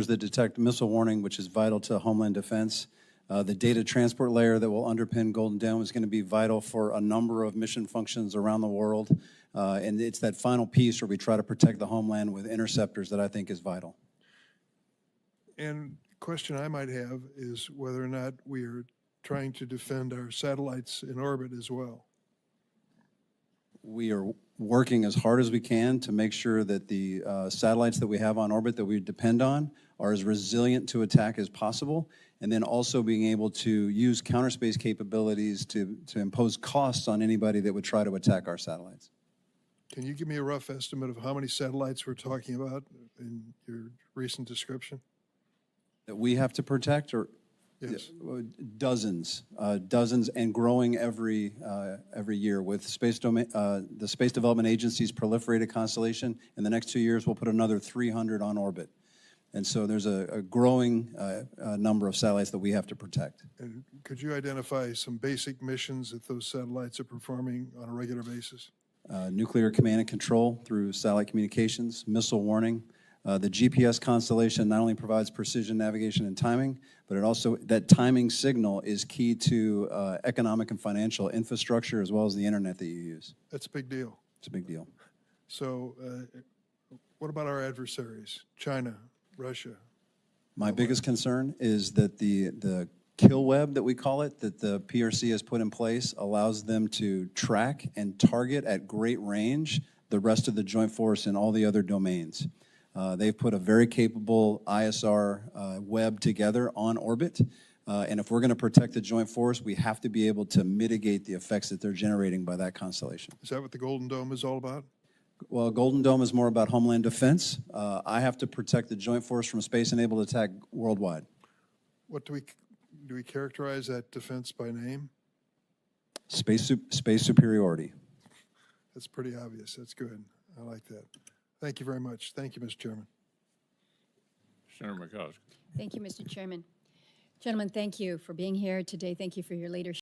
that detect missile warning, which is vital to Homeland Defense. The data transport layer that will underpin Golden Dome is going to be vital for a number of mission functions around the world. And it's that final piece where we try to protect the homeland with interceptors that I think is vital. And a question I might have is whether or not we are trying to defend our satellites in orbit as well. We are working as hard as we can to make sure that the satellites that we have on orbit that we depend on are as resilient to attack as possible, and then also being able to use counter space capabilities to impose costs on anybody that would try to attack our satellites. Can you give me a rough estimate of how many satellites we're talking about in your recent description? That we have to protect, or Yes. dozens, and growing every year with the Space Development Agency's proliferated constellation. In the next 2 years, we'll put another 300 on orbit. And so there's a growing number of satellites that we have to protect. And could you identify some basic missions that those satellites are performing on a regular basis? Nuclear command and control through satellite communications, missile warning. The GPS constellation not only provides precision navigation and timing, but it also, that timing signal is key to economic and financial infrastructure as well as the internet that you use. That's a big deal. It's a big deal. So what about our adversaries? China, Russia? My biggest concern is that the kill web that we call it, that the PRC has put in place, allows them to track and target at great range the rest of the joint force in all the other domains. They've put a very capable ISR web together on orbit, and if we're going to protect the joint force, we have to be able to mitigate the effects that they're generating by that constellation. Is that what the Golden Dome is all about? Well, Golden Dome is more about homeland defense. I have to protect the joint force from space-enabled attack worldwide. What do we characterize that defense by name? Space superiority. That's pretty obvious. That's good. I like that. Thank you very much. Thank you, Mr. Chairman. Senator Murkowski. Thank you, Mr. Chairman. Gentlemen, thank you for being here today. Thank you for your leadership.